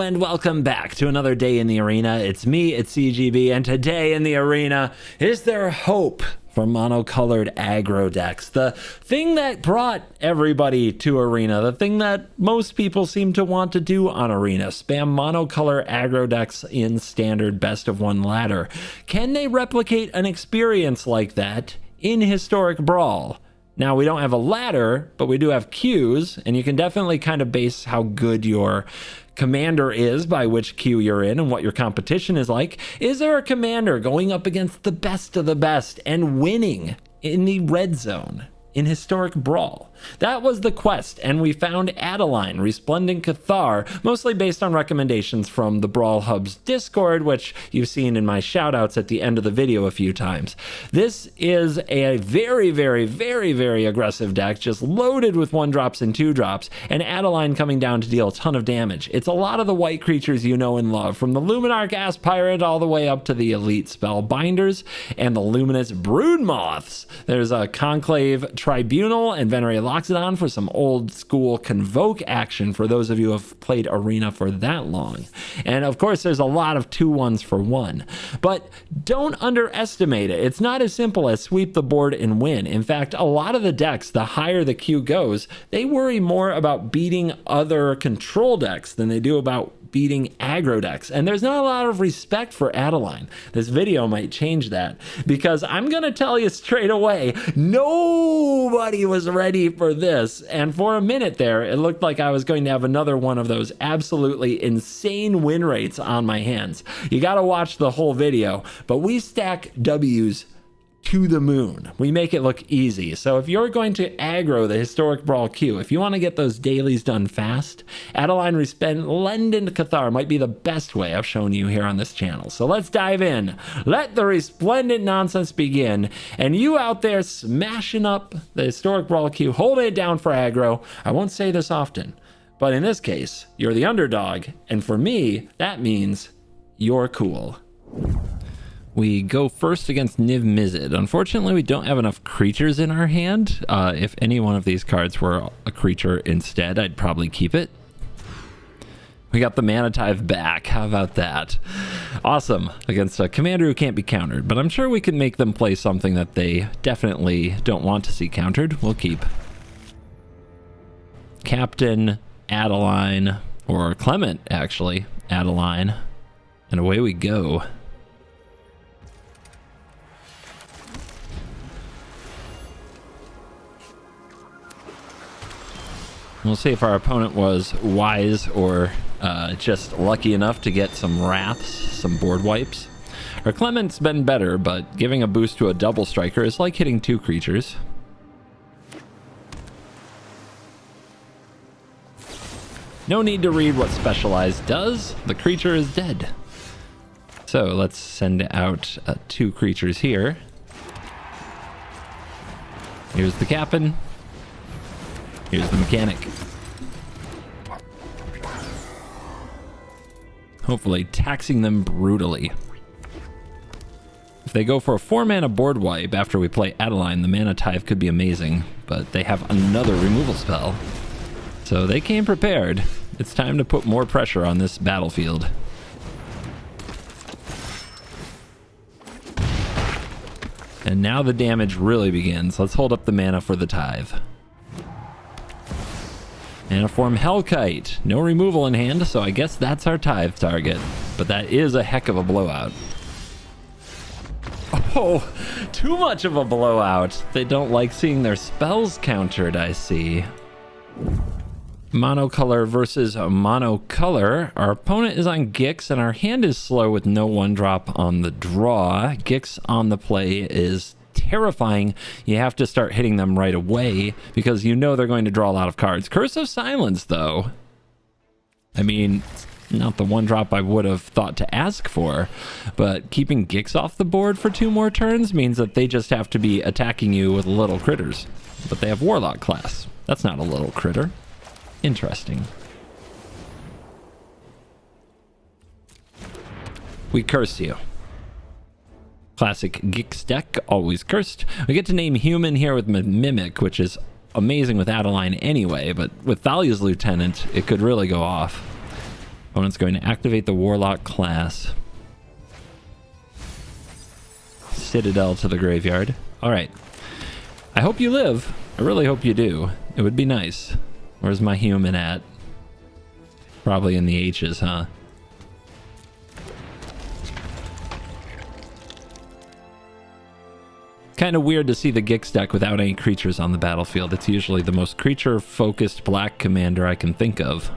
and welcome back to another day in the arena. It's me, it's CGB, and today in the arena, is there hope for monocolored aggro decks? The thing that brought everybody to arena, the thing that most people seem to want to do on arena, spam monocolor aggro decks in standard best of one ladder. Can they replicate an experience like that in historic Brawl? Now, we don't have a ladder, but we do have queues, and you can definitely kind of base how good your commander is by which queue you're in and what your competition is like. Is there a commander going up against the best of the best and winning in the red zone in historic Brawl? That was the quest, and we found Adeline, Resplendent Cathar, mostly based on recommendations from the Brawl Hub's Discord, which you've seen in my shoutouts at the end of the video a few times. This is a very, very, very, very aggressive deck, just loaded with 1-drops and 2-drops, and Adeline coming down to deal a ton of damage. It's a lot of the white creatures you know and love, from the Luminar Gas Pirate all the way up to the Elite Spellbinders and the Luminous Brood Moths. There's a Conclave Tribunal and Venerate Loxodon for some old school Convoke action for those of you who have played Arena for that long. And of course, there's a lot of 2-1s for 1. But don't underestimate it. It's not as simple as sweep the board and win. In fact, a lot of the decks, the higher the queue goes, they worry more about beating other control decks than they do about beating aggro decks. And there's not a lot of respect for Adeline. This video might change that, because I'm gonna tell you straight away, nobody was ready for this. And for a minute there, it looked like I was going to have another one of those absolutely insane win rates on my hands. You gotta watch the whole video, but we stack W's to the moon. We make it look easy. So if you're going to aggro the historic Brawl queue, if you want to get those dailies done fast, Adeline Resplendent Cathar might be the best way I've shown you here on this channel. So let's dive in. Let the resplendent nonsense begin. And you out there smashing up the historic Brawl queue, holding it down for aggro. I won't say this often, but in this case, you're the underdog. And for me, that means you're cool. We go first against Niv-Mizzet. Unfortunately, we don't have enough creatures in our hand. If any one of these cards were a creature instead, I'd probably keep it. We got the Mana Tithe back. How about that? Awesome. Against a commander who can't be countered. But I'm sure we can make them play something that they definitely don't want to see countered. We'll keep Captain, Adeline, or Clement, actually. Adeline. And away we go. We'll see if our opponent was wise or just lucky enough to get some wraths, some board wipes. Our Clement's been better, but giving a boost to a double striker is like hitting 2 creatures. No need to read what Specialized does. The creature is dead. So let's send out 2 creatures here. Here's the Captain. Here's the Mechanic. Hopefully taxing them brutally. If they go for a 4-mana board wipe after we play Adeline, the Mana Tithe could be amazing, but they have another removal spell. So they came prepared. It's time to put more pressure on this battlefield. And now the damage really begins. Let's hold up the mana for the Tithe. And a form Hellkite. No removal in hand, so I guess that's our Tithe target. But that is a heck of a blowout. Oh, too much of a blowout. They don't like seeing their spells countered, I see. Monocolor versus monocolor. Our opponent is on Gixx, and our hand is slow with no 1-drop on the draw. Gixx on the play is terrifying. You have to start hitting them right away because you know they're going to draw a lot of cards. Curse of Silence, though. I mean, not the 1-drop I would have thought to ask for, but keeping Gixx off the board for 2 more turns means that they just have to be attacking you with little critters. But they have Warlock class. That's not a little critter. Interesting. We curse you. Classic Gixx deck, always cursed. We get to name human here with Mimic, which is amazing with Adeline anyway, but with Thalia's Lieutenant, it could really go off. Opponent's going to activate the Warlock class. Citadel to the graveyard. All right. I hope you live. I really hope you do. It would be nice. Where's my human at? Probably in the H's, huh? Kind of weird to see the Gixx deck without any creatures on the battlefield. It's usually the most creature-focused black commander I can think of.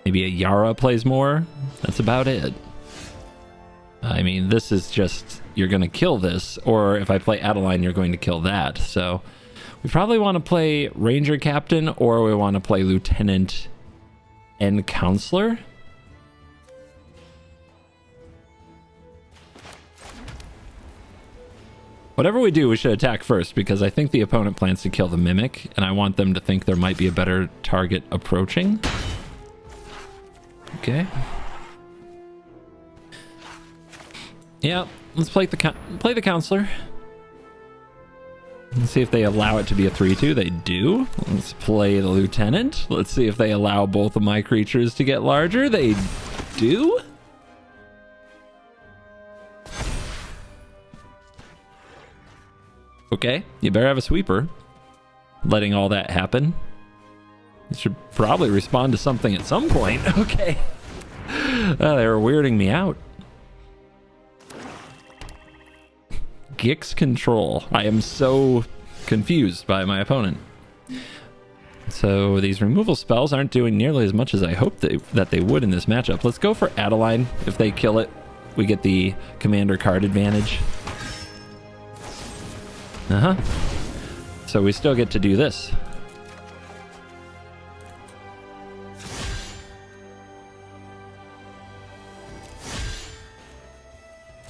Maybe a Yara plays more? That's about it. I mean, this is just, you're going to kill this, or if I play Adeline, you're going to kill that. So we probably want to play Ranger Captain, or we want to play Lieutenant and Counselor. Whatever we do, we should attack first, because I think the opponent plans to kill the Mimic, and I want them to think there might be a better target approaching. Okay. Yeah, let's play the Counselor. Let's see if they allow it to be a 3-2. They do. Let's play the Lieutenant. Let's see if they allow both of my creatures to get larger. They do. Okay, you better have a sweeper. Letting all that happen. You should probably respond to something at some point. Okay. They were weirding me out. Gixx control. I am so confused by my opponent. So these removal spells aren't doing nearly as much as I hoped that they would in this matchup. Let's go for Adeline. If they kill it, we get the commander card advantage. So we still get to do this.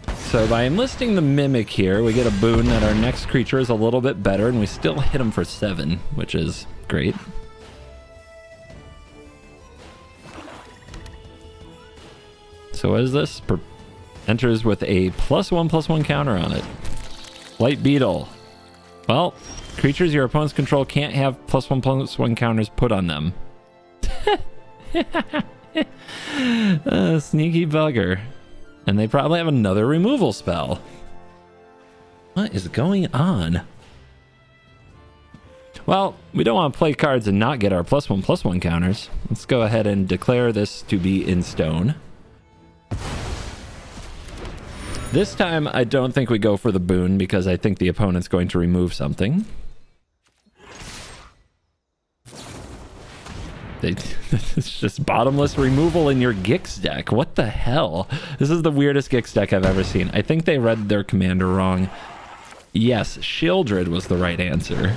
So by enlisting the Mimic here, we get a boon that our next creature is a little bit better, and we still hit him for 7, which is great. So what is this? Enters with a +1/+1 counter on it. Light Beetle. Well, creatures your opponent's control can't have +1/+1 counters put on them. Sneaky bugger. And they probably have another removal spell. What is going on? Well, we don't want to play cards and not get our +1/+1 counters. Let's go ahead and declare this to be in stone. This time, I don't think we go for the boon because I think the opponent's going to remove something. It's just bottomless removal in your Gixx deck. What the hell? This is the weirdest Gixx deck I've ever seen. I think they read their commander wrong. Yes, Shieldred was the right answer.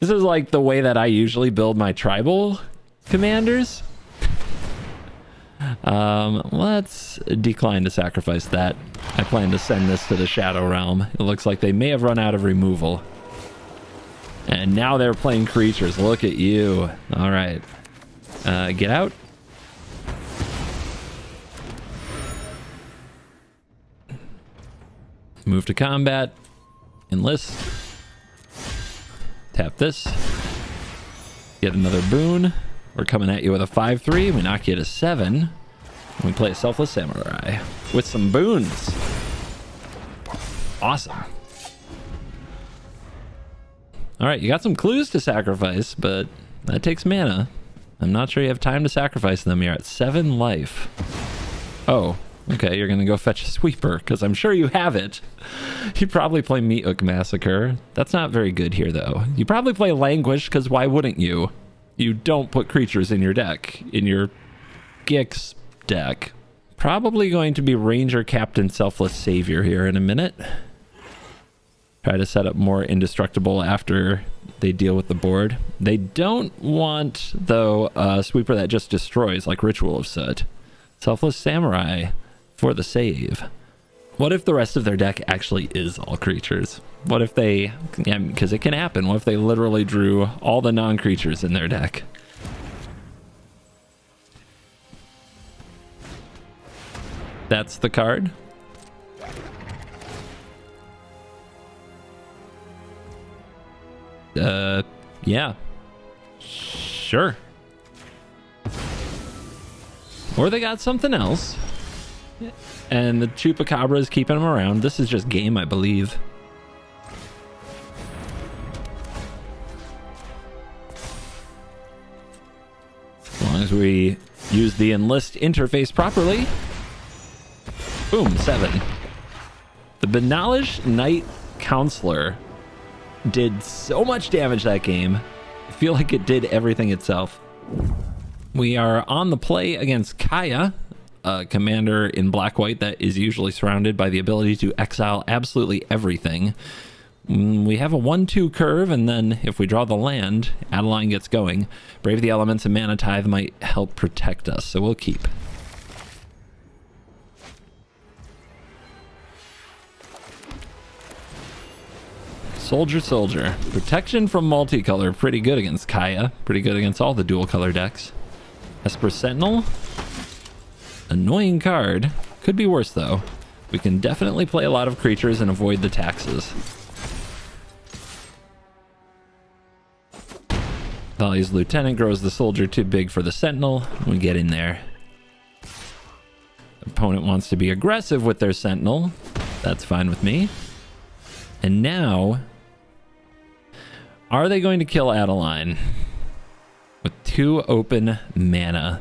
This is like the way that I usually build my tribal commanders. Let's decline to sacrifice that. I plan to send this to the Shadow Realm. It looks like they may have run out of removal. And now they're playing creatures. Look at you. All right. Get out. Move to combat. Enlist. Tap this. Get another boon. We're coming at you with a 5/3. We knock you to 7. We play a Selfless Samurai with some boons. Awesome. All right, you got some clues to sacrifice, but that takes mana. I'm not sure you have time to sacrifice them. You're at 7 life. Oh, okay, you're going to go fetch a sweeper, because I'm sure you have it. You probably play Meat Hook Massacre. That's not very good here, though. You probably play Languish, because why wouldn't you? You don't put creatures in your deck, in your Gixx deck. Probably going to be Ranger Captain Selfless Savior here in a minute. Try to set up more indestructible after they deal with the board. They don't want, though, a sweeper that just destroys, like Ritual of Soot. Selfless Samurai for the save. What if the rest of their deck actually is all creatures? What if they, yeah, because it can happen. What if they literally drew all the non-creatures in their deck? That's the card. Yeah. Sure. Or they got something else. And the Chupacabra is keeping them around. This is just game, I believe. As long as we use the enlist interface properly. Boom, 7. The Benalish Knight Counselor did so much damage that game. I feel like it did everything itself. We are on the play against Kaya, a commander in black-white that is usually surrounded by the ability to exile absolutely everything. We have a 1-2 curve, and then if we draw the land, Adeline gets going. Brave the Elements and Mana Tithe might help protect us, so we'll keep. Soldier, soldier. Protection from multicolor, pretty good against Kaya. Pretty good against all the dual color decks. Esper Sentinel. Annoying card. Could be worse though. We can definitely play a lot of creatures and avoid the taxes. Thalia's Lieutenant grows the soldier too big for the Sentinel. We get in there. Opponent wants to be aggressive with their Sentinel. That's fine with me. And now, are they going to kill Adeline with 2 open mana?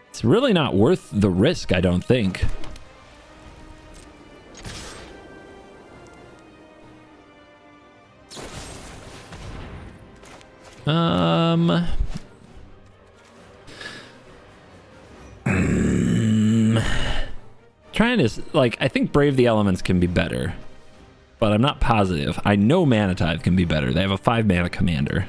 It's really not worth the risk, I don't think. Trying to, like, I think Brave the Elements can be better, but I'm not positive. I know Mana Tithe can be better. They have a 5 mana commander.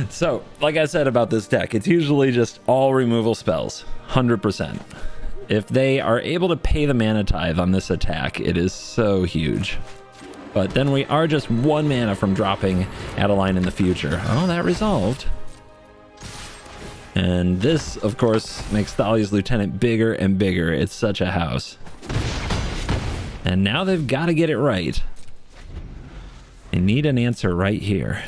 So, like I said about this deck, it's usually just all removal spells, 100%. If they are able to pay the Mana Tithe on this attack, it is so huge. But then we are just 1 mana from dropping Adeline in the future. Oh, that resolved. And this, of course, makes Thalia's Lieutenant bigger and bigger. It's such a house. And now they've got to get it right. They need an answer right here.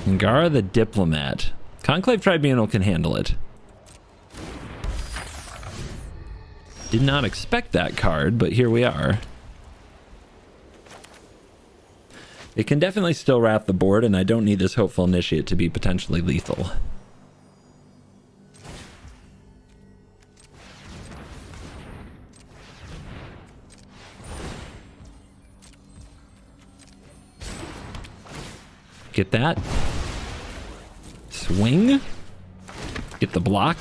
Ngara the Diplomat. Conclave Tribunal can handle it. Did not expect that card, but here we are. It can definitely still wrap the board, and I don't need this Hopeful Initiate to be potentially lethal. Get that. Swing. Get the block.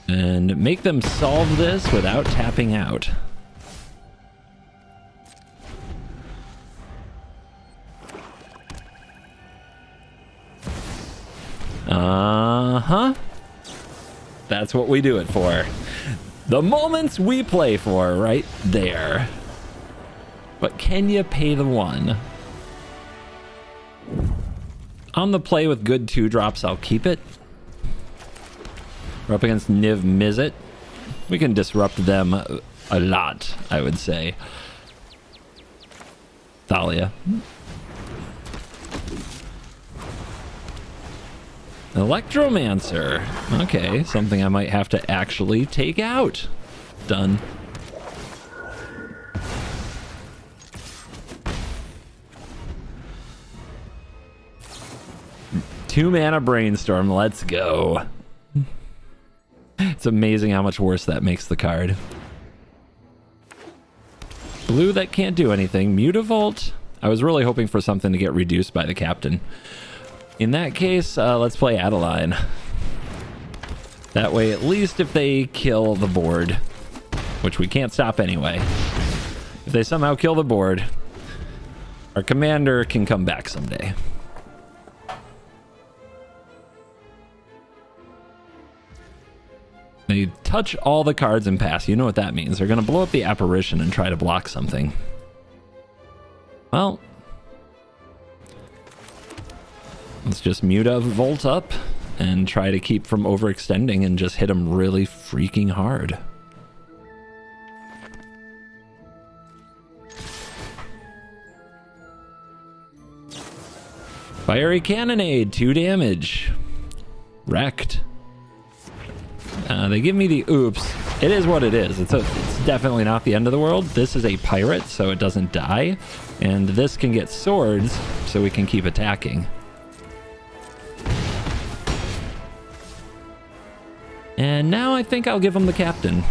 And make them solve this without tapping out. Uh-huh. That's what we do it for. The moments we play for, right there. But can you pay the 1? On the play with good 2-drops, I'll keep it. We're up against Niv-Mizzet. We can disrupt them a lot, I would say. Thalia. Electromancer. Okay, something I might have to actually take out. Done. Two mana Brainstorm, let's go. It's amazing how much worse that makes the card. Blue that can't do anything. Mutavault. I was really hoping for something to get reduced by the captain. In that case, let's play Adeline. That way, at least if they kill the board, which we can't stop anyway, if they somehow kill the board, our commander can come back someday. They touch all the cards and pass. You know what that means. They're going to blow up the apparition and try to block something. Well, let's just mute a Volt up and try to keep from overextending and just hit him really freaking hard. Fiery Cannonade, 2 damage. Wrecked. They give me the oops. It is what it is. It's definitely not the end of the world. This is a pirate, so it doesn't die. And this can get swords, so we can keep attacking. And now I think I'll give them the captain.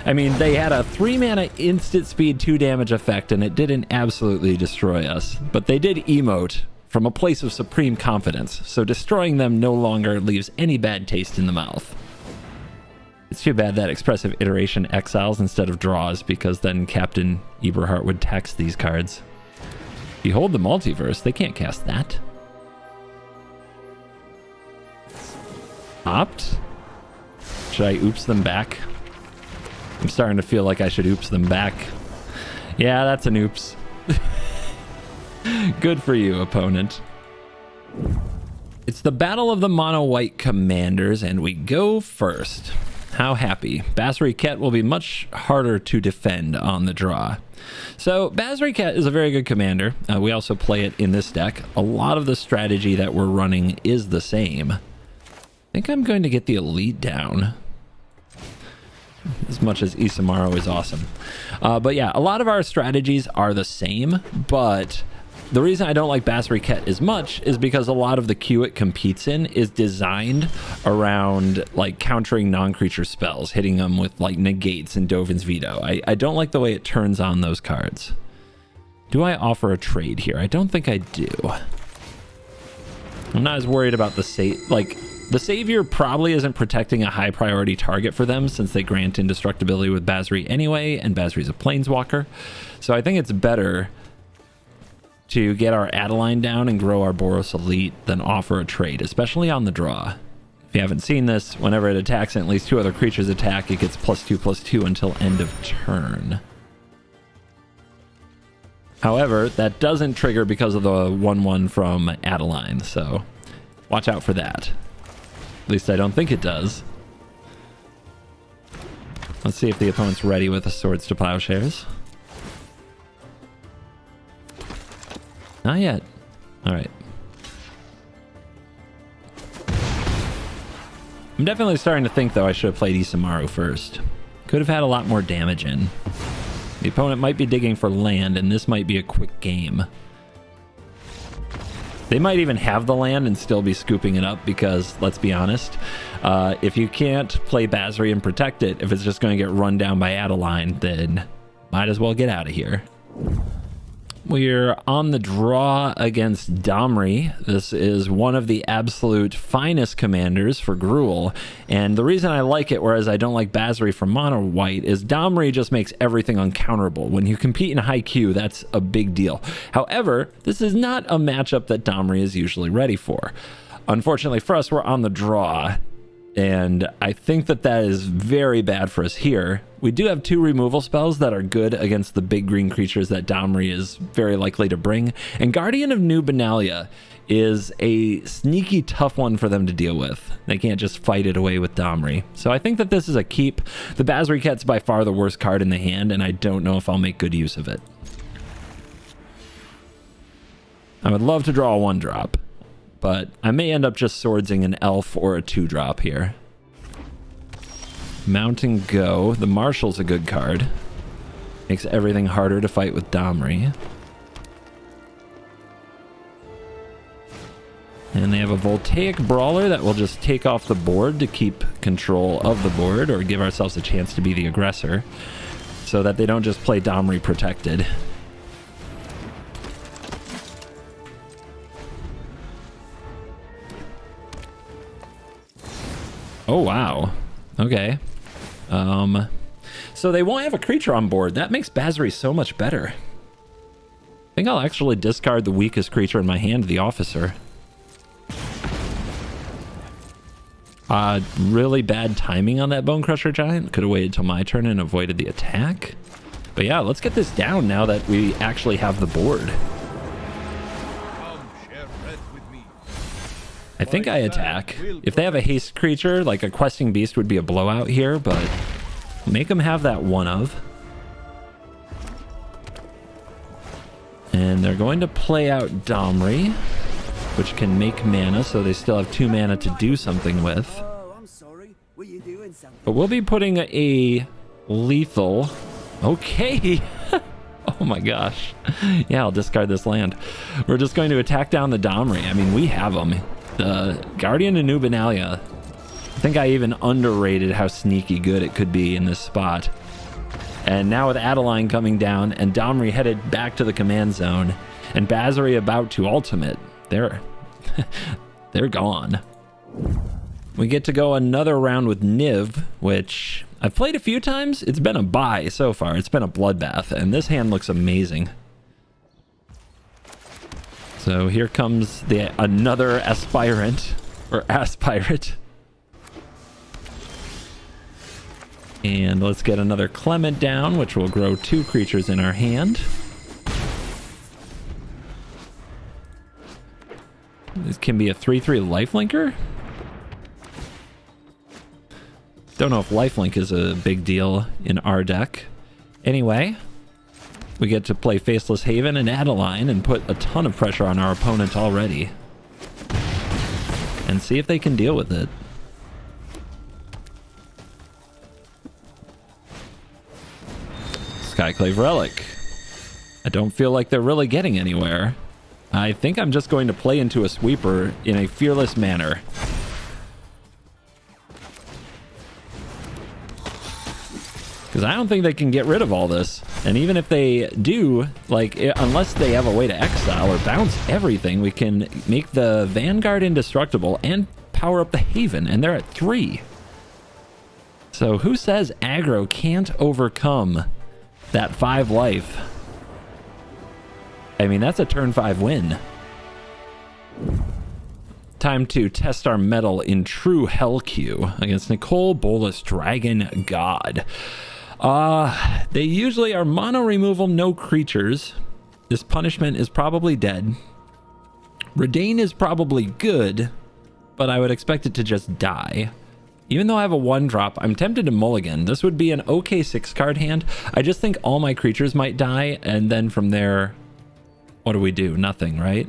I mean, they had a 3-mana instant speed 2 damage effect, and it didn't absolutely destroy us. But they did emote from a place of supreme confidence, so destroying them no longer leaves any bad taste in the mouth. It's too bad that expressive iteration exiles instead of draws, because then Captain Eberhardt would text these cards. Behold the Multiverse, they can't cast that. Opt? Should I oops them back? I'm starting to feel like I should oops them back. Yeah, that's an oops. Good for you, opponent. It's the battle of the mono white commanders, and we go first. How happy. Basri Ket will be much harder to defend on the draw. So Basri Ket is a very good commander. We also play it in this deck. A lot of the strategy that we're running is the same. I think I'm going to get the elite down. As much as Isamaru is awesome. But yeah, a lot of our strategies are the same, but the reason I don't like Basri Ket as much is because a lot of the queue it competes in is designed around like countering non-creature spells, hitting them with like negates and Dovin's Veto. I don't like the way it turns on those cards. Do I offer a trade here? I don't think I do. I'm not as worried about the the Savior probably isn't protecting a high priority target for them since they grant indestructibility with Basri anyway, and Basri's a Planeswalker. So I think it's better to get our Adeline down and grow our Boros Elite than offer a trade, especially on the draw. If you haven't seen this, whenever it attacks and at least 2 other creatures attack, it gets +2/+2 until end of turn. However, that doesn't trigger because of the 1/1 from Adeline, so watch out for that. At least I don't think it does. Let's see if the opponent's ready with the Swords to Plowshares. Not yet. All right. I'm definitely starting to think, though, I should have played Isamaru first. Could have had a lot more damage in. The opponent might be digging for land, and this might be a quick game. They might even have the land and still be scooping it up because, let's be honest, if you can't play Basri and protect it, if it's just going to get run down by Adeline, then might as well get out of here. We're on the draw against Domri. This is one of the absolute finest commanders for Gruul, and the reason I like it, whereas I don't like Basri for mono white, is Domri just makes everything uncounterable. When you compete in high Q, that's a big deal. However, this is not a matchup that Domri is usually ready for. Unfortunately for us, we're on the draw, and I think that that is very bad for us here. We do have 2 removal spells that are good against the big green creatures that Domri is very likely to bring, and Guardian of New Benalia is a sneaky tough one for them to deal with. They can't just fight it away with Domri. So I think that this is a keep. The Basri Ket's by far the worst card in the hand, and I don't know if I'll make good use of it. I would love to draw a 1-drop. But I may end up just swordsing an elf or a 2-drop here. Mount and Go. The Marshal's a good card. Makes everything harder to fight with Domri. And they have a Voltaic Brawler that will just take off the board to keep control of the board, or give ourselves a chance to be the aggressor, so that they don't just play Domri protected. Oh, wow. Okay. So they won't have a creature on board. That makes Basri so much better. I think I'll actually discard the weakest creature in my hand, the Officer. Really bad timing on that Bone Crusher Giant. Could have waited till my turn and avoided the attack. But yeah, let's get this down now that we actually have the board. I think I attack. If they have a haste creature, like a questing beast would be a blowout here, but make them have that one of. And they're going to play out Domri, which can make mana, so they still have 2 mana to do something with. But we'll be putting a lethal. Okay. Oh my gosh. Yeah, I'll discard this land. We're just going to attack down the Domri. I mean, we have them. The Guardian of Nubenalia. I think I even underrated how sneaky good it could be in this spot. And now with Adeline coming down and Domri headed back to the command zone and Basri about to ultimate, they're gone. We get to go another round with Niv, which I've played a few times. It's been a buy so far. It's been a bloodbath, and this hand looks amazing. So here comes another aspirant, or aspirate. And let's get another Clement down, which will grow 2 creatures in our hand. This can be a 3/3 lifelinker. Don't know if lifelink is a big deal in our deck. Anyway, we get to play Faceless Haven and Adeline and put a ton of pressure on our opponent already. And see if they can deal with it. Skyclave Relic. I don't feel like they're really getting anywhere. I think I'm just going to play into a sweeper in a fearless manner. Because I don't think they can get rid of all this. And even if they do, like, unless they have a way to exile or bounce everything, we can make the Vanguard indestructible and power up the Haven, and they're at 3. So who says aggro can't overcome that 5 life? I mean, that's a turn 5 win. Time to test our mettle in true Hell Q against Nicol, Bolas, Dragon God. They usually are mono removal, no creatures. This punishment is probably dead. Redain is probably good, but I would expect it to just die. Even though I have a 1-drop, I'm tempted to mulligan. This would be an okay 6-card hand. I just think all my creatures might die, and then from there, what do we do? Nothing, right?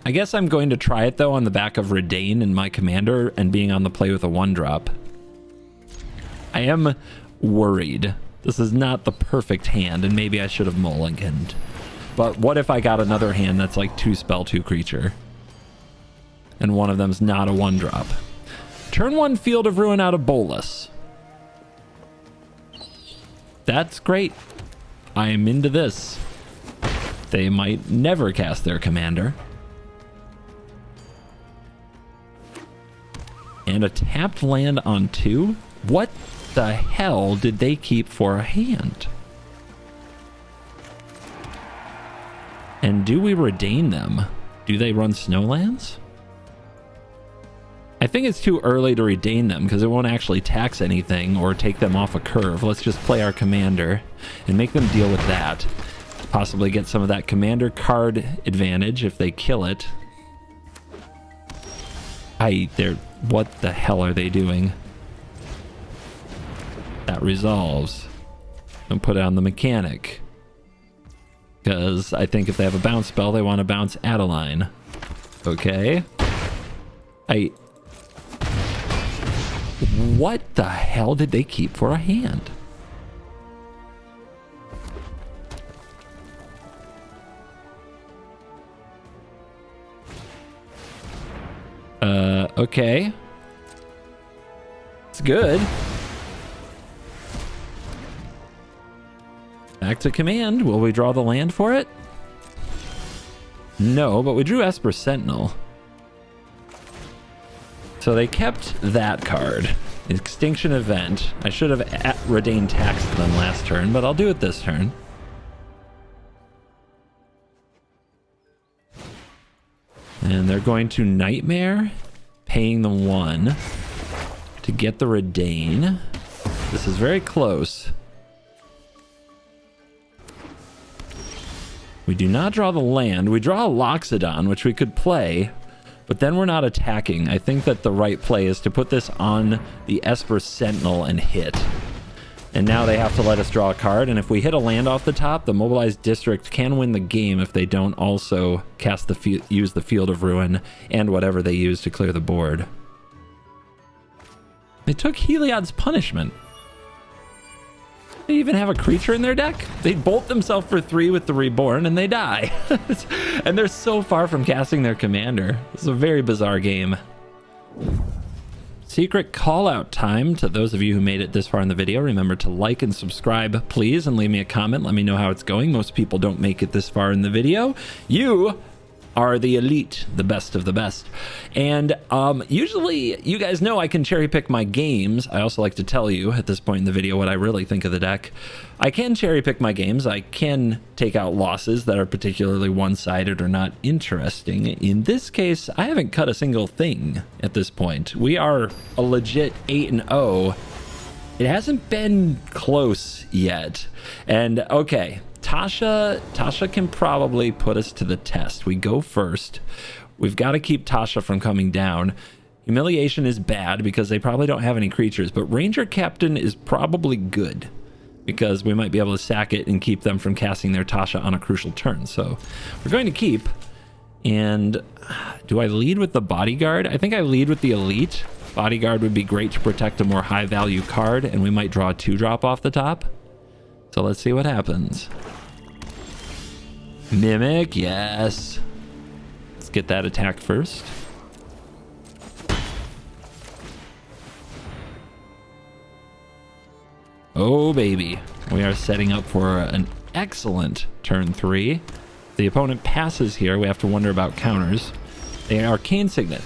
I guess I'm going to try it, though, on the back of Redain and my commander and being on the play with a 1-drop. I am worried. This is not the perfect hand, and maybe I should have mulliganed. But what if I got another hand that's like 2-spell, 2-creature? And one of them's not a 1-drop. Turn 1 Field of Ruin out of Bolas. That's great. I am into this. They might never cast their commander. And a tapped land on 2? What the hell did they keep for a hand? And do we redain them? Do they run Snowlands? I think it's too early to redain them because it won't actually tax anything or take them off a curve. Let's just play our commander and make them deal with that. Possibly get some of that commander card advantage if they kill it. What the hell are they doing? That resolves. Don't put it on the mechanic. Because I think if they have a bounce spell, they want to bounce Adeline. Okay. What the hell did they keep for a hand? Okay. It's good. Back to command. Will we draw the land for it? No, but we drew Esper Sentinel. So they kept that card. Extinction Event. I should have Redain taxed them last turn, but I'll do it this turn. And they're going to Nightmare, paying them 1 to get the Redain. This is very close. We do not draw the land. We draw a Loxodon, which we could play, but then we're not attacking. I think that the right play is to put this on the Esper Sentinel and hit. And now they have to let us draw a card, and if we hit a land off the top, the Mobilized District can win the game if they don't also cast use the Field of Ruin and whatever they use to clear the board. They took Heliod's Punishment. They even have a creature in their deck? They bolt themselves for 3 with the Reborn and they die. And they're so far from casting their commander. This is a very bizarre game. Secret call out time to those of you who made it this far in the video. Remember to like and subscribe, please, and leave me a comment. Let me know how it's going. Most people don't make it this far in the video. You are the elite, the best of the best. And usually, you guys know I can cherry pick my games. I also like to tell you at this point in the video what I really think of the deck. I can cherry pick my games. I can take out losses that are particularly one-sided or not interesting. In this case, I haven't cut a single thing at this point. We are a legit 8-0. It hasn't been close yet. And okay, Tasha can probably put us to the test. We go first. We've got to keep Tasha from coming down. Humiliation is bad because they probably don't have any creatures, but Ranger Captain is probably good because we might be able to sack it and keep them from casting their Tasha on a crucial turn. So we're going to keep. And do I lead with the Bodyguard? I think I lead with the Elite. Bodyguard would be great to protect a more high value card, and we might draw a 2-drop off the top. So let's see what happens. Mimic, yes. Let's get that attack first. Oh, baby. We are setting up for an excellent turn 3. If the opponent passes here, we have to wonder about counters. They are Arcane Signet.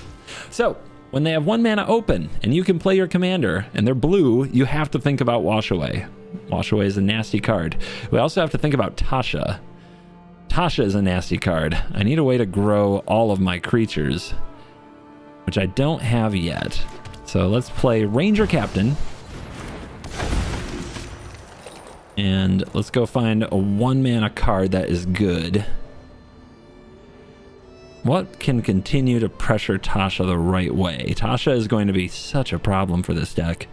So, when they have 1 mana open, and you can play your commander, and they're blue, you have to think about Wash Away. Wash Away is a nasty card. We also have to think about Tasha. Tasha is a nasty card. I need a way to grow all of my creatures, which I don't have yet. So let's play Ranger Captain. And let's go find a 1-mana card that is good. What can continue to pressure Tasha the right way? Tasha is going to be such a problem for this deck.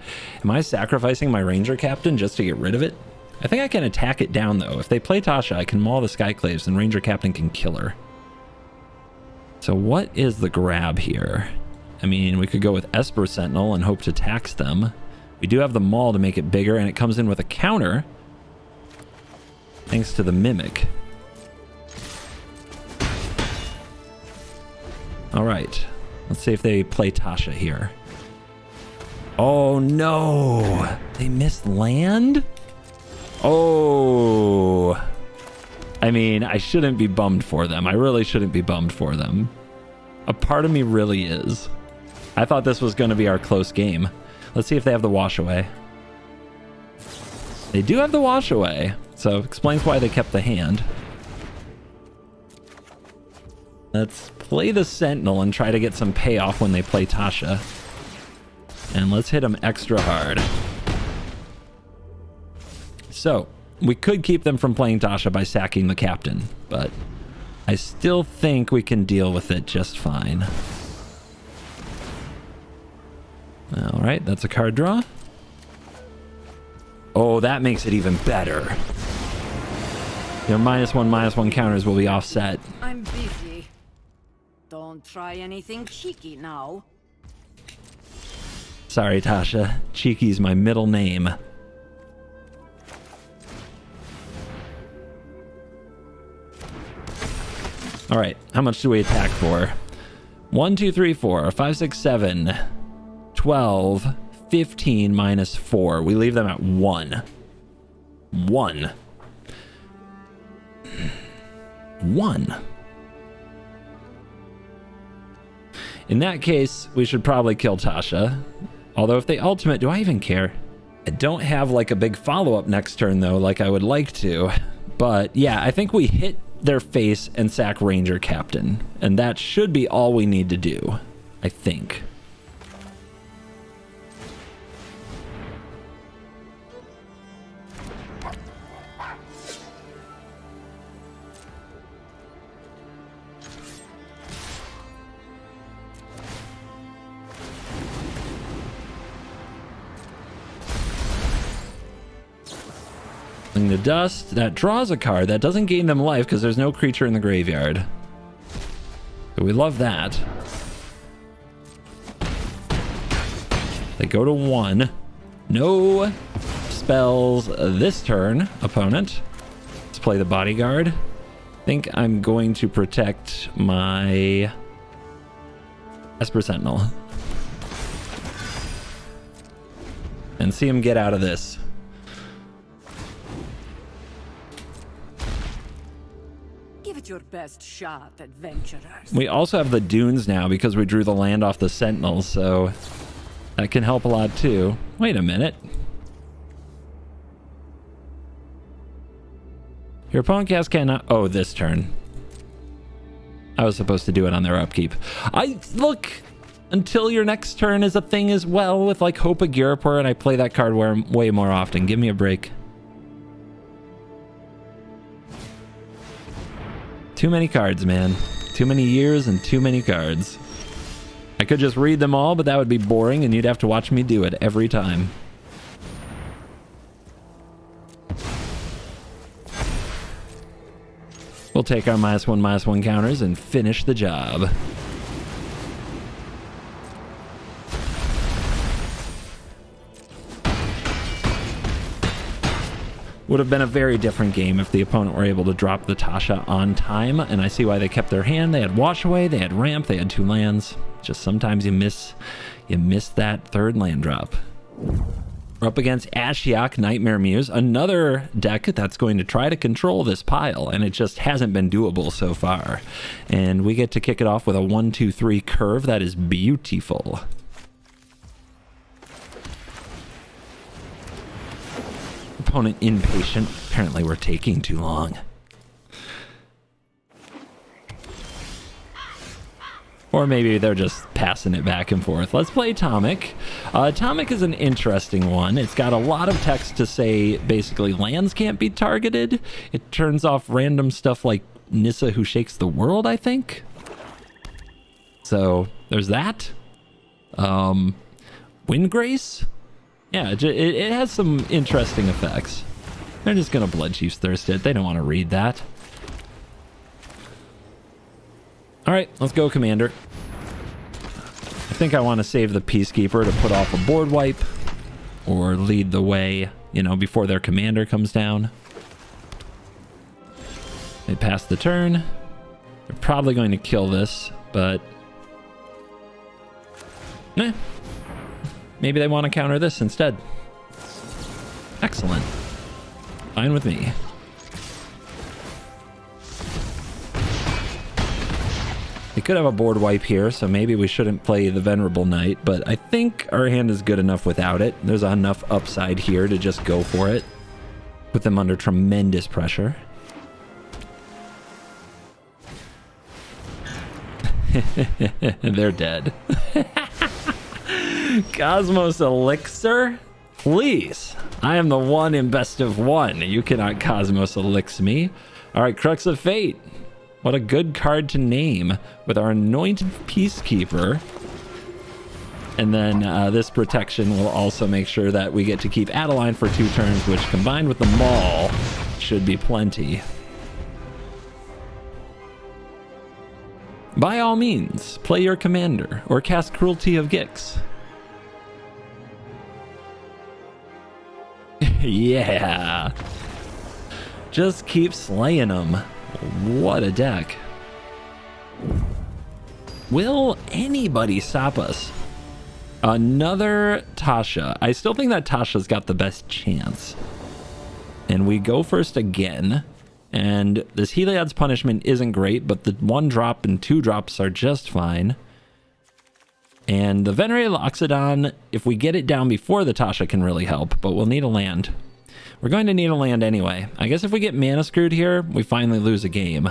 Am I sacrificing my Ranger Captain just to get rid of it? I think I can attack it down, though. If they play Tasha, I can maul the Skyclaves, and Ranger Captain can kill her. So what is the grab here? I mean, we could go with Esper Sentinel and hope to tax them. We do have the maul to make it bigger, and it comes in with a counter, thanks to the Mimic. All right, let's see if they play Tasha here. Oh no, they missed land? Oh, I mean, I shouldn't be bummed for them. I really shouldn't be bummed for them. A part of me really is. I thought this was going to be our close game. Let's see if they have the Wash Away. They do have the Wash Away, so explains why they kept the hand. Let's play the Sentinel and try to get some payoff when they play Tasha. And let's hit them extra hard. So, we could keep them from playing Tasha by sacking the Captain, but I still think we can deal with it just fine. All right, that's a card draw. Oh, that makes it even better. Their -1/-1 counters will be offset. I'm busy. Don't try anything cheeky now. Sorry, Tasha. Cheeky's my middle name. All right, how much do we attack for? 1, 2, 3, 4, 5, 6, 7, 12, 15 minus 4. We leave them at 1. 1. 1. In that case, we should probably kill Tasha. Although if they ultimate, do I even care? I don't have like a big follow-up next turn though, like I would like to. But yeah, I think we hit their face and sack Ranger Captain. And that should be all we need to do, I think. The dust, that draws a card. That doesn't gain them life because there's no creature in the graveyard. So we love that. They go to 1. No spells this turn, opponent. Let's play the bodyguard. I think I'm going to protect my Esper Sentinel. And see him get out of this. Give it your best shot, adventurers. We also have the dunes now because we drew the land off the Sentinels, so that can help a lot too. Wait a minute. Your opponent cast cannot... Oh, this turn. I was supposed to do it on their upkeep. Look, until your next turn is a thing as well with like Hope of Girapur, and I play that card way more often. Give me a break. Too many cards, man. Too many years and too many cards. I could just read them all, but that would be boring, and you'd have to watch me do it every time. We'll take our -1/-1 counters and finish the job. Would have been a very different game if the opponent were able to drop the Tasha on time, and I see why they kept their hand. They had Wash Away, they had Ramp, they had 2 lands. Just sometimes you miss that third land drop. We're up against Ashiok, Nightmare Muse, another deck that's going to try to control this pile, and it just hasn't been doable so far. And we get to kick it off with a 1-2-3 curve that is beautiful. Opponent impatient. Apparently we're taking too long. Or maybe they're just passing it back and forth. Let's play Atomic. Atomic is an interesting one. It's got a lot of text to say basically lands can't be targeted. It turns off random stuff like Nissa Who Shakes the World, I think. So there's that. Windgrace? Yeah, it has some interesting effects. They're just going to Bloodchief's Thirst it. They don't want to read that. All right, let's go, Commander. I think I want to save the Peacekeeper to put off a board wipe or lead the way, you know, before their commander comes down. They pass the turn. They're probably going to kill this, but... maybe they want to counter this instead. Excellent. Fine with me. They could have a board wipe here, so maybe we shouldn't play the Venerable Knight, but I think our hand is good enough without it. There's enough upside here to just go for it. Put them under tremendous pressure. They're dead. Cosmos Elixir? Please. I am the one in best of one. You cannot Cosmos Elix me. All right, Crux of Fate. What a good card to name with our Anointed Peacekeeper. And then this protection will also make sure that we get to keep Adeline for 2 turns, which combined with the Maul should be plenty. By all means, play your commander or cast Cruelty of Gixx. Yeah. Just keep slaying them. What a deck. Will anybody stop us? Another Tasha. I still think that Tasha's got the best chance. And we go first again. And this Heliod's Punishment isn't great, but the 1-drop and 2-drops are just fine. And the Venerated Loxodon, if we get it down before the Tasha, can really help, but we'll need a land. We're going to need a land anyway. I guess if we get mana screwed here, we finally lose a game.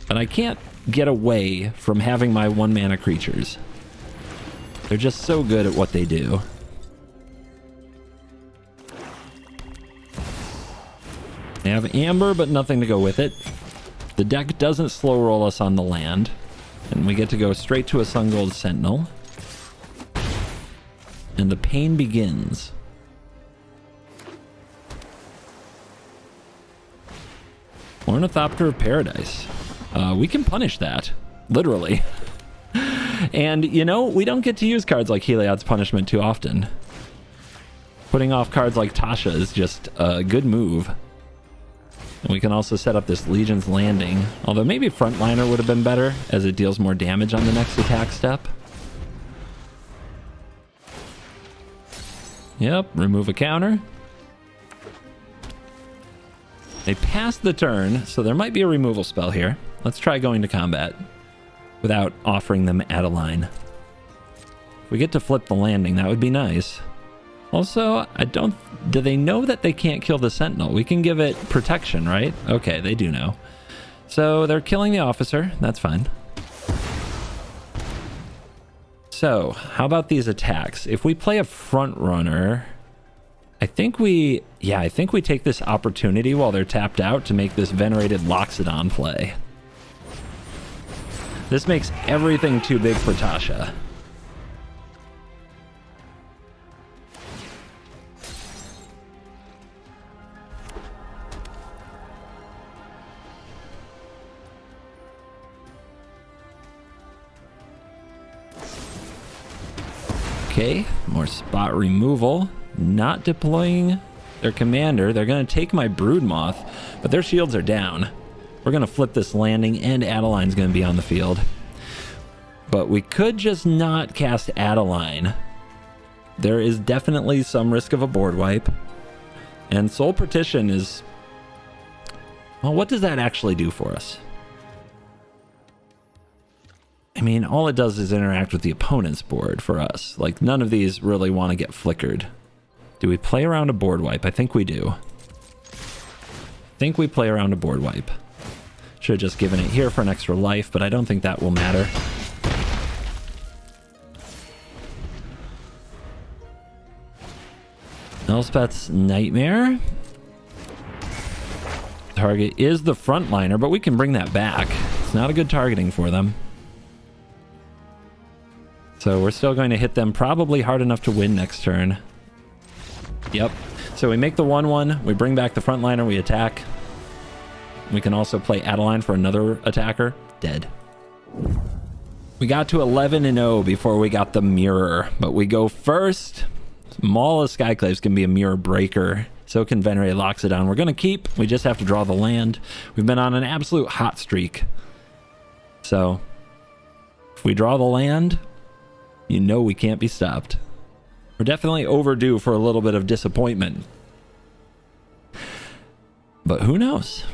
But I can't get away from having my 1-mana creatures. They're just so good at what they do. They have Amber, but nothing to go with it. The deck doesn't slow roll us on the land. And we get to go straight to a Sun Gold Sentinel. And the pain begins. Ornithopter of Paradise. We can punish that, literally. And, you know, we don't get to use cards like Heliod's Punishment too often. Putting off cards like Tasha is just a good move. And we can also set up this Legion's Landing. Although maybe Frontliner would have been better, as it deals more damage on the next attack step. Yep, remove a counter. They passed the turn, so there might be a removal spell here. Let's try going to combat without offering them Adeline. If we get to flip the landing, that would be nice. Also, do they know that they can't kill the Sentinel? We can give it protection, right? Okay, they do know. So they're killing the officer. That's fine. So, how about these attacks? If we play a front runner, I think we take this opportunity while they're tapped out to make this venerated Loxodon play. This makes everything too big for Tasha. Okay, more spot removal. Not deploying their commander. They're going to take my Broodmoth, but their shields are down. We're going to flip this landing, and Adeline's going to be on the field. But we could just not cast Adeline. There is definitely some risk of a board wipe. And Soul Partition is... well, what does that actually do for us? I mean, all it does is interact with the opponent's board for us. Like, none of these really want to get flickered. Do we play around a board wipe? I think we do. I think we play around a board wipe. Should have just given it here for an extra life, but I don't think that will matter. Elspeth's Nightmare. Target is the frontliner, but we can bring that back. It's not a good targeting for them. So we're still going to hit them probably hard enough to win next turn. Yep. So we make the 1/1, we bring back the frontliner, we attack. We can also play Adeline for another attacker. Dead. We got to 11-0 before we got the mirror, but we go first. Maul of Skyclaves can be a mirror breaker. So can Venerate Loxodon. We're going to keep. We just have to draw the land. We've been on an absolute hot streak. So if we draw the land, you know we can't be stopped. We're definitely overdue for a little bit of disappointment. But who knows?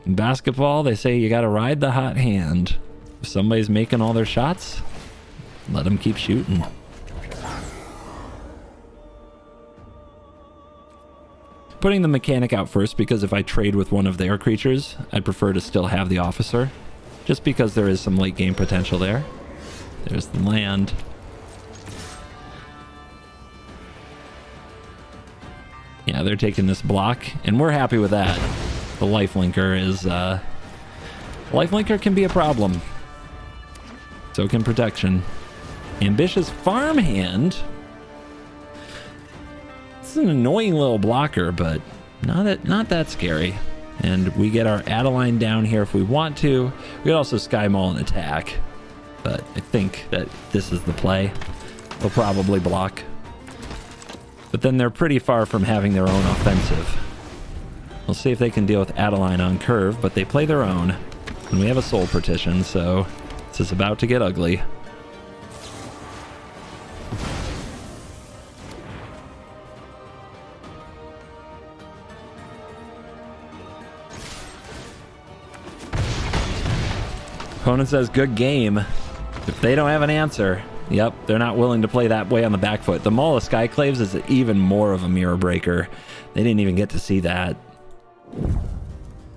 In basketball, they say you got to ride the hot hand. If somebody's making all their shots, let them keep shooting. Putting the mechanic out first because if I trade with one of their creatures, I'd prefer to still have the officer. Just because there is some late game potential there. There's the land. Yeah, they're taking this block, and we're happy with that. The lifelinker is, lifelinker can be a problem. So can protection. Ambitious Farmhand. It's an annoying little blocker, but not that scary. And we get our Adeline down here if we want to. We could also Sky Maul and attack. But I think that this is the play. They'll probably block. But then they're pretty far from having their own offensive. We'll see if they can deal with Adeline on curve, but they play their own. And we have a Soul Partition, so this is about to get ugly. Opponent says, good game. If they don't have an answer, yep, they're not willing to play that way on the back foot. The Maul of Skyclaves is even more of a mirror breaker. They didn't even get to see that.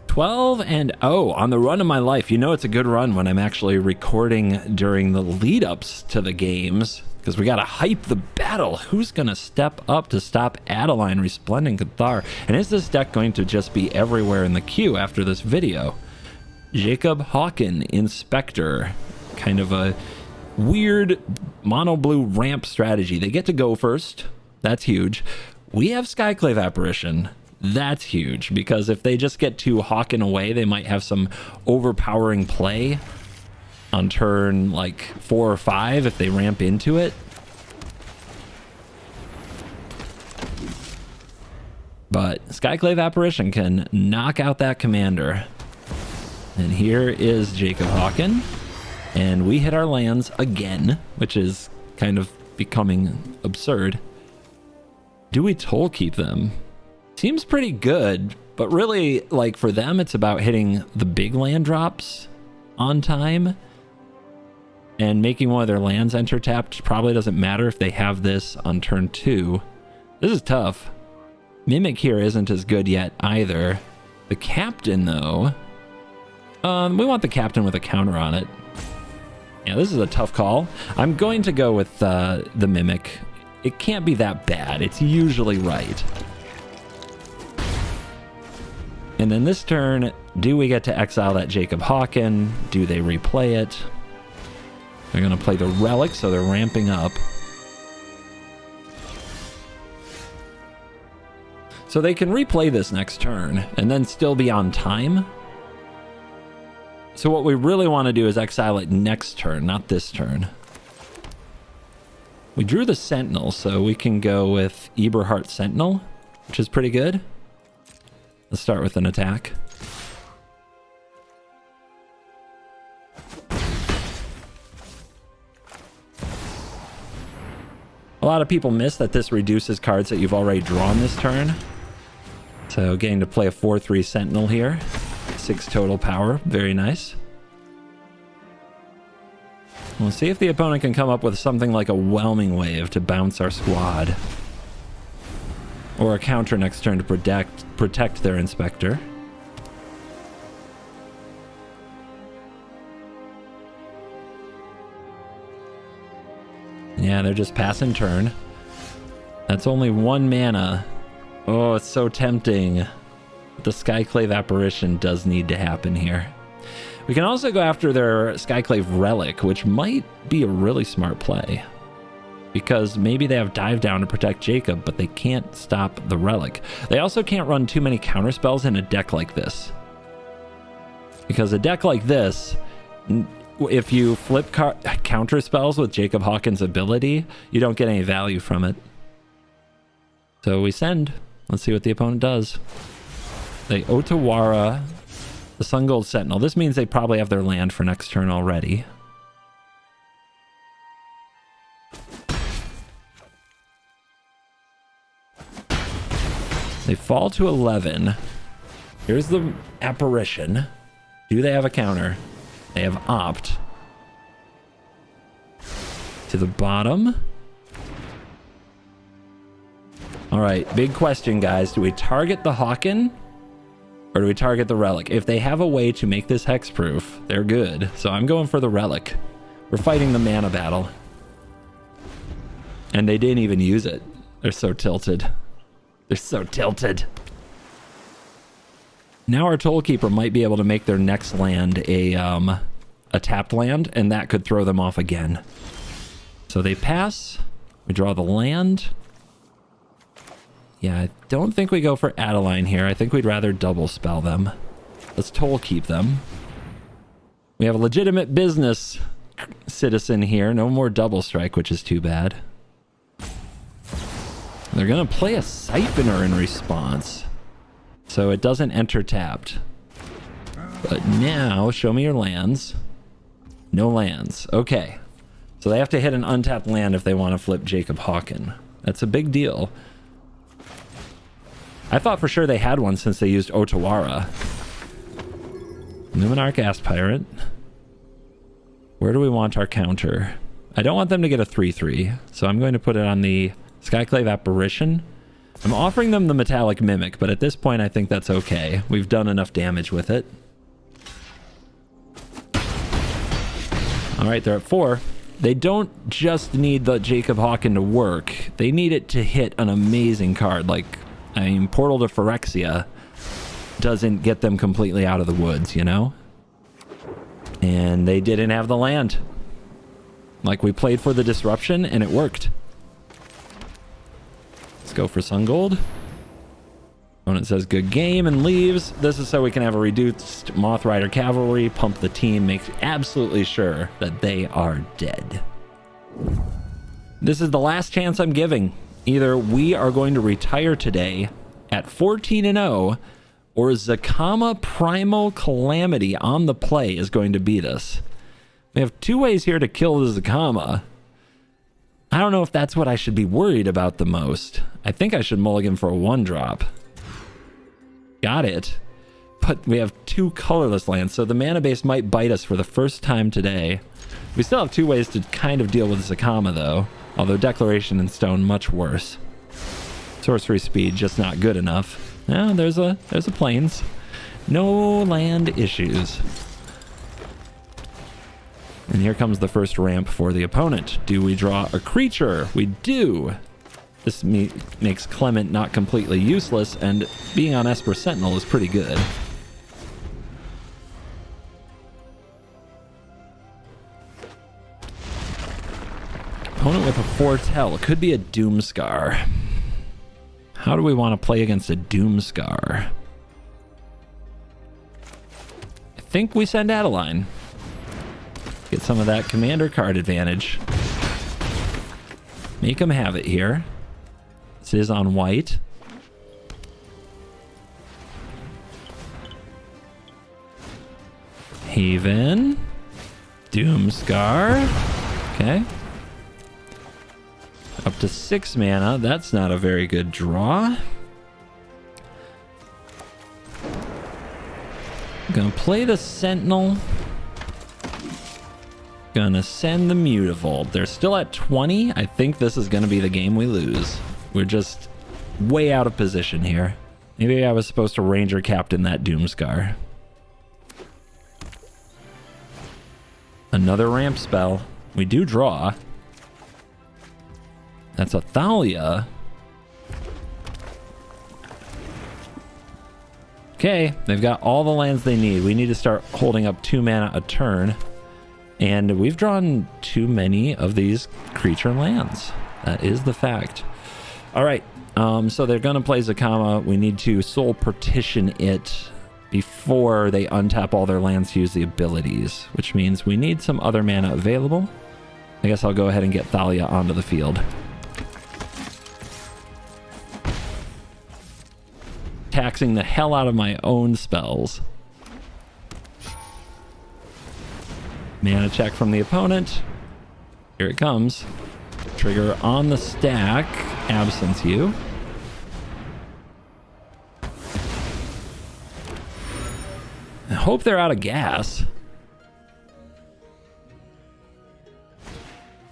12-0 on the run of my life. You know it's a good run when I'm actually recording during the lead-ups to the games, because we got to hype the battle. Who's going to step up to stop Adeline, Resplendent Cathar? And is this deck going to just be everywhere in the queue after this video? Jacob Hawken, Inspector. Kind of a weird mono blue ramp strategy. They get to go first. That's huge. We have Skyclave Apparition. That's huge, because if they just get to Hawken away, they might have some overpowering play on turn like 4 or 5 if they ramp into it. But Skyclave Apparition can knock out that commander. And here is Jacob Hawken. And we hit our lands again, which is kind of becoming absurd. Do we toll keep them? Seems pretty good, but really, like, for them, it's about hitting the big land drops on time. And making one of their lands enter tapped probably doesn't matter if they have this on turn 2. This is tough. Mimic here isn't as good yet either. The captain, though, we want the captain with a counter on it. Yeah, this is a tough call. I'm going to go with the Mimic. It can't be that bad. It's usually right. And then this turn, do we get to exile that Jacob Hawken? Do they replay it? They're going to play the Relic, so they're ramping up. So they can replay this next turn and then still be on time. So what we really want to do is exile it next turn, not this turn. We drew the Sentinel, so we can go with Eberhard Sentinel, which is pretty good. Let's start with an attack. A lot of people miss that this reduces cards that you've already drawn this turn. So getting to play a 4/3 Sentinel here. 6 total power. Very nice. We'll see if the opponent can come up with something like a Whelming Wave to bounce our squad. Or a counter next turn to protect their Inspector. Yeah, they're just passing turn. That's only 1 mana. Oh, it's so tempting. The Skyclave Apparition does need to happen here. We can also go after their Skyclave Relic, which might be a really smart play. Because maybe they have Dive Down to protect Jacob, but they can't stop the Relic. They also can't run too many counterspells in a deck like this. Because a deck like this, if you flip counter spells with Jacob Hawken's ability, you don't get any value from it. So we send. Let's see what the opponent does. They Otawara the Sun Gold Sentinel. This means they probably have their land for next turn already. They fall to 11. Here's the Apparition. Do they have a counter? They have Opt. To the bottom. All right, big question, guys. Do we target the Hawken or do we target the Relic? If they have a way to make this hexproof, they're good. So I'm going for the Relic. We're fighting the mana battle. And they didn't even use it. They're so tilted. They're so tilted. Now our Toll Keeper might be able to make their next land a tapped land, and that could throw them off again. So they pass. We draw the land. Yeah, I don't think we go for Adeline here. I think we'd rather double spell them. Let's Toll Keep them. We have a legitimate business citizen here. No more double strike, which is too bad. They're going to play a Siphoner in response. So it doesn't enter tapped. But now, show me your lands. No lands. Okay. So they have to hit an untapped land if they want to flip Jacob Hawken. That's a big deal. I thought for sure they had one since they used Otawara. Numenarch Gas Pirate. Where do we want our counter? I don't want them to get a 3/3, so I'm going to put it on the Skyclave Apparition. I'm offering them the Metallic Mimic, but at this point I think that's okay. We've done enough damage with it. Alright, they're at 4. They don't just need the Jacob Hawken to work. They need it to hit an amazing card. Like, I mean, Portal to Phyrexia doesn't get them completely out of the woods, you know? And they didn't have the land. Like, we played for the disruption and it worked. Let's go for Sun Gold. Opponent says good game and leaves. This is so we can have a reduced Moth Rider cavalry, pump the team, make absolutely sure that they are dead. This is the last chance I'm giving. Either we are going to retire today at 14-0, or Zakama Primal Calamity on the play is going to beat us. We have two ways here to kill the Zakama. I don't know if that's what I should be worried about the most. I think I should mulligan for a 1-drop. Got it. But we have 2 colorless lands, so the mana base might bite us for the first time today. We still have 2 ways to kind of deal with Zakama, though. Although Declaration and Stone, much worse. Sorcery speed, just not good enough. Yeah, there's a plains. No land issues. And here comes the first ramp for the opponent. Do we draw a creature? We do. This makes Clement not completely useless, and being on Esper Sentinel is pretty good. Opponent with a Foretell. It could be a Doomscar. How do we want to play against a Doomscar? I think we send Adeline. Get some of that commander card advantage. Make him have it here. This is on white. Haven. Doomscar. Okay. Up to 6 mana. That's not a very good draw. Gonna play the Sentinel. Gonna send the Mutavault. They're still at 20. I think this is gonna be the game we lose. We're just way out of position here. Maybe I was supposed to Ranger Captain that Doomscar. Another ramp spell. We do draw. That's a Thalia. Okay, they've got all the lands they need. We need to start holding up 2 mana a turn. And we've drawn too many of these creature lands. That is the fact. All right, so they're going to play Zakama. We need to soul partition it before they untap all their lands to use the abilities, which means we need some other mana available. I guess I'll go ahead and get Thalia onto the field. Taxing the hell out of my own spells. Mana check from the opponent. Here it comes. Trigger on the stack. Absence you. I hope they're out of gas.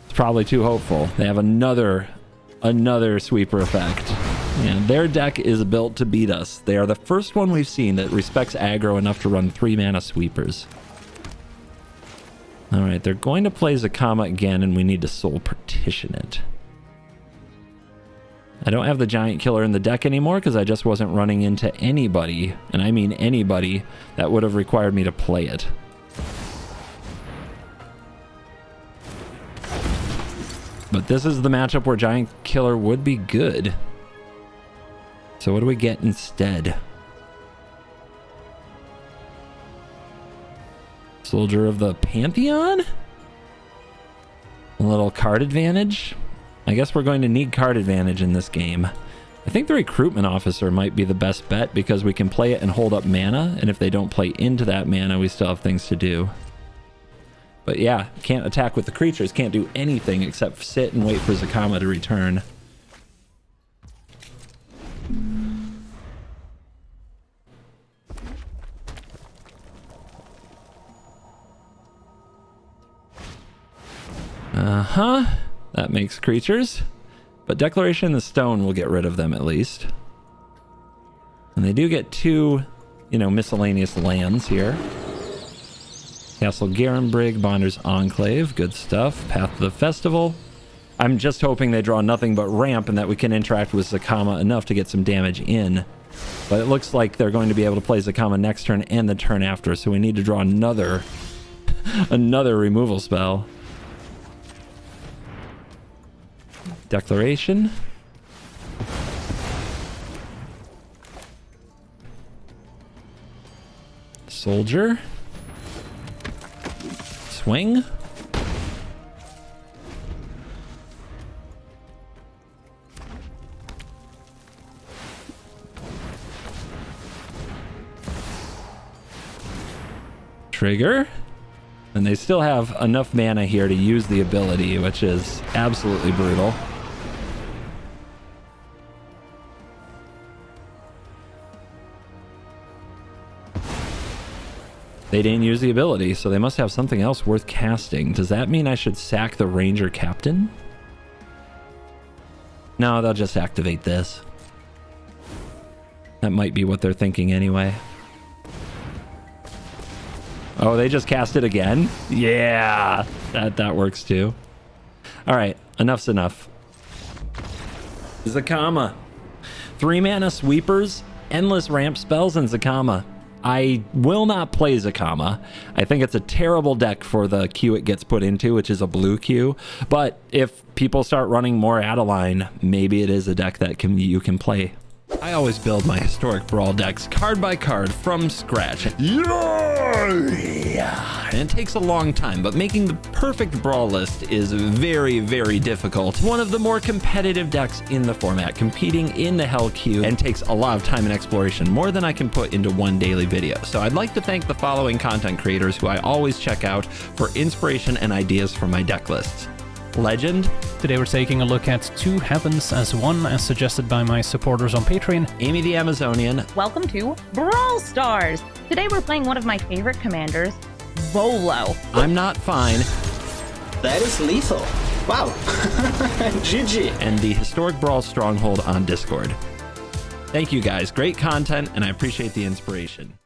It's probably too hopeful. They have another sweeper effect. And their deck is built to beat us. They are the first one we've seen that respects aggro enough to run 3 mana sweepers. Alright, they're going to play Zakama again, and we need to soul partition it. I don't have the giant killer in the deck anymore because I just wasn't running into anybody, and I mean anybody, that would have required me to play it. But this is the matchup where giant killer would be good. So what do we get instead? Soldier of the Pantheon? A little card advantage? I guess we're going to need card advantage in this game. I think the recruitment officer might be the best bet because we can play it and hold up mana, and if they don't play into that mana, we still have things to do. But yeah, can't attack with the creatures, can't do anything except sit and wait for Zakama to return. That makes creatures. But Declaration in the Stone will get rid of them at least. And they do get 2, miscellaneous lands here. Castle Garenbrig, Bonder's Enclave, good stuff. Path to the Festival. I'm just hoping they draw nothing but ramp and that we can interact with Zakama enough to get some damage in. But it looks like they're going to be able to play Zakama next turn and the turn after, so we need to draw another removal spell. Declaration. Soldier. Swing. Trigger. And they still have enough mana here to use the ability, which is absolutely brutal. They didn't use the ability, so they must have something else worth casting. Does that mean I should sack the Ranger Captain? No, they'll just activate this. That might be what they're thinking anyway. Oh, they just cast it again? Yeah, that works too. All right, enough's enough. Zakama. 3 mana sweepers, endless ramp spells, and Zakama. I will not play Zakama. I think it's a terrible deck for the queue it gets put into, which is a blue queue. But if people start running more Adeline, maybe it is a deck that you can play. I always build my historic Brawl decks card by card from scratch. Yeah. And it takes a long time, but making the perfect Brawl list is very, very difficult. One of the more competitive decks in the format, competing in the Hell queue, and takes a lot of time and exploration, more than I can put into one daily video. So I'd like to thank the following content creators who I always check out for inspiration and ideas for my deck lists. Legend. Today we're taking a look at 2 Heavens as one, as suggested by my supporters on Patreon. Amy the Amazonian. Welcome to Brawl Stars. Today we're playing one of my favorite commanders, Volo. I'm not fine. That is lethal. Wow. GG. And the Historic Brawl Stronghold on Discord. Thank you guys. Great content, and I appreciate the inspiration.